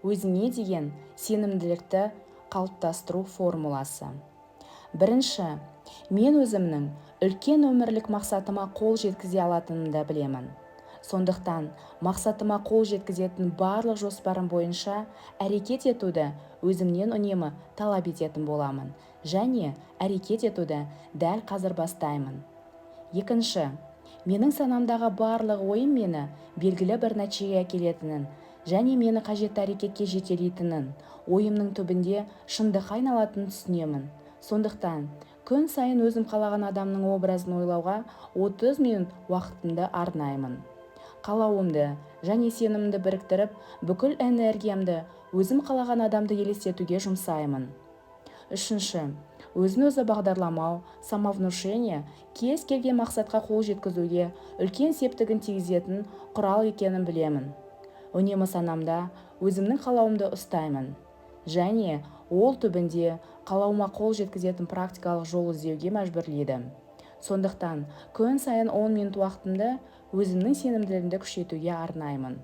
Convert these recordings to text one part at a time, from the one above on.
өзіңе деген сенімділікті қалыптастыру формуласы. Бірінші, мен өзімнің үлкен өмірлік мақсатыма қол жеткізе алатынымды білемін. Сондықтан мақсатыма қол жеткізетін барлық жоспарым бойынша әрекет етуді өзімнен үнемі талап ететін боламын және әрекет етуді дәл қазір бастаймын. Екінші, менің санамдағы барлық ойым мені белгілі бір нәтижеге әкелетінін және мені қажетті әрекетке жетелейтінін, ойымның түбінде шындыққа айналатынын түсінемін. Сондықтан күн сайын өзім қалаған адамның образын ойлауға 30 минут уақытымды арнаймын. Қалауымды және сенімімді біріктіріп, бүкіл энергиямды өзім қалаған адамды елестетуге жұмсаймын. Үшінші, өзін-өзі бағдарламау, самовнушение кез келген мақсатқа қол жеткізуге үлкен септігін тигізетін құрал екенін білемін. Үнемі санамда өзімнің қалауымды ұстаймын және ол түбінде қалауыма қол жеткізетін практикалық жол іздеуге мәжбүрлейді. Сондықтан күн сайын 10 минут уақытымды өзімнің сенімділігімді күшейтуге арнаймын.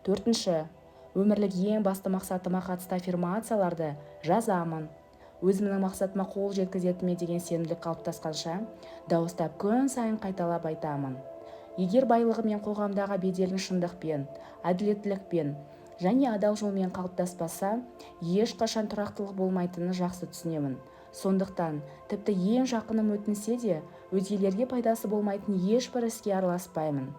Төртінші, өмірлік ең басты мақсатыма қатысты аффирмацияларды жазамын. Өзімнің мақсатыма қол жеткізетіме деген сенімділік қалыптасқанша, дауыстап күн сайын қайталап айтамын. Егер байлығы мен қоғамдағы беделін шындықпен, әділеттілікпен және адал жолмен қалыптаспаса, ешқашан тұрақтылық болмайтынын жақсы түсінемін. Сондықтан, тіпті ең жақыным өтінсе де, өзгелерге пайдасы болмайтын ешбір іске араласпаймын.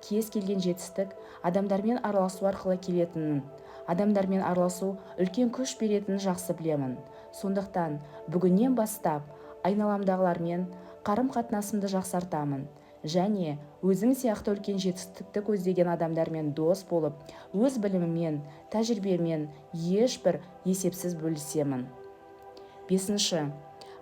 Кез келген жетістік адамдармен араласу арқылы келетінін, адамдармен араласу үлкен күш беретінін жақсы білемін. Сондықтан, бүгіннен бастап айналамдағылармен қарым-қатынасымды жақсартамын және өзім сияқты үлкен жетістікті көздеген адамдармен дос болып, өз білімімен, тәжірибемен ешбір есепсіз бөлісемін. Бесінші,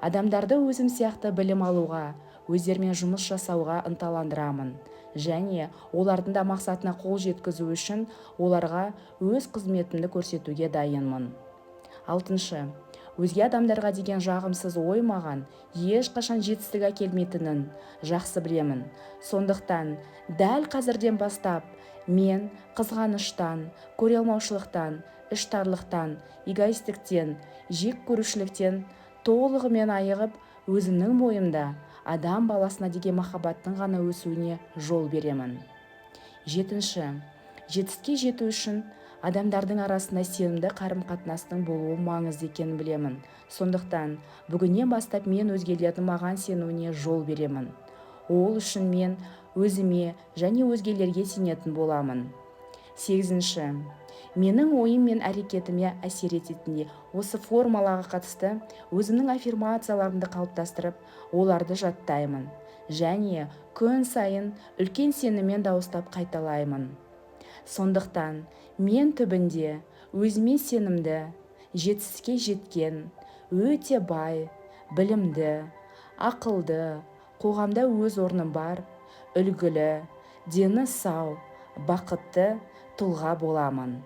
адамдарды өзім сияқты білім алуға, өздерімен жұмыс жасауға ынталандырамын және олардың да мақсатына қол жеткізу үшін оларға өз қызметімді көрсетуге дайынмын. Алтыншы, өзге адамдарға деген жағымсыз ой маған ешқашан жетістік әкелмейтінін жақсы білемін. Сондықтан, дәл қазірден бастап мен қызғаныштан, көре алмаушылықтан, іштарлықтан, эгоисттіктен, жек көрушіліктен толығымен айығып, өзімнің бойымда адам баласына деген махаббаттың ғана өсуіне жол беремін. Жетінші, жетістікке жету үшін адамдардың арасында сенімді қарым-қатынастың болуы маңызды екенін білемін. Сондықтан, бүгіннен бастап мен өзгелердің маған сенуіне жол беремін. Ол үшін мен өзіме және өзгелерге сенетін боламын. Сегізінші, менің ойым мен әрекетіме әсер ететіндей осы формулаға қатысты өзімнің аффирмацияларымды қалыптастырып, оларды жаттаймын және күн сайын үлкен сеніммен дауыстап қайталаймын. Сондықтан, мен түбінде өзіме сенімді, жетістікке жеткен, өте бай, білімді, ақылды, қоғамда өз орным бар, үлгілі, дені сау, бақытты тұлға боламын.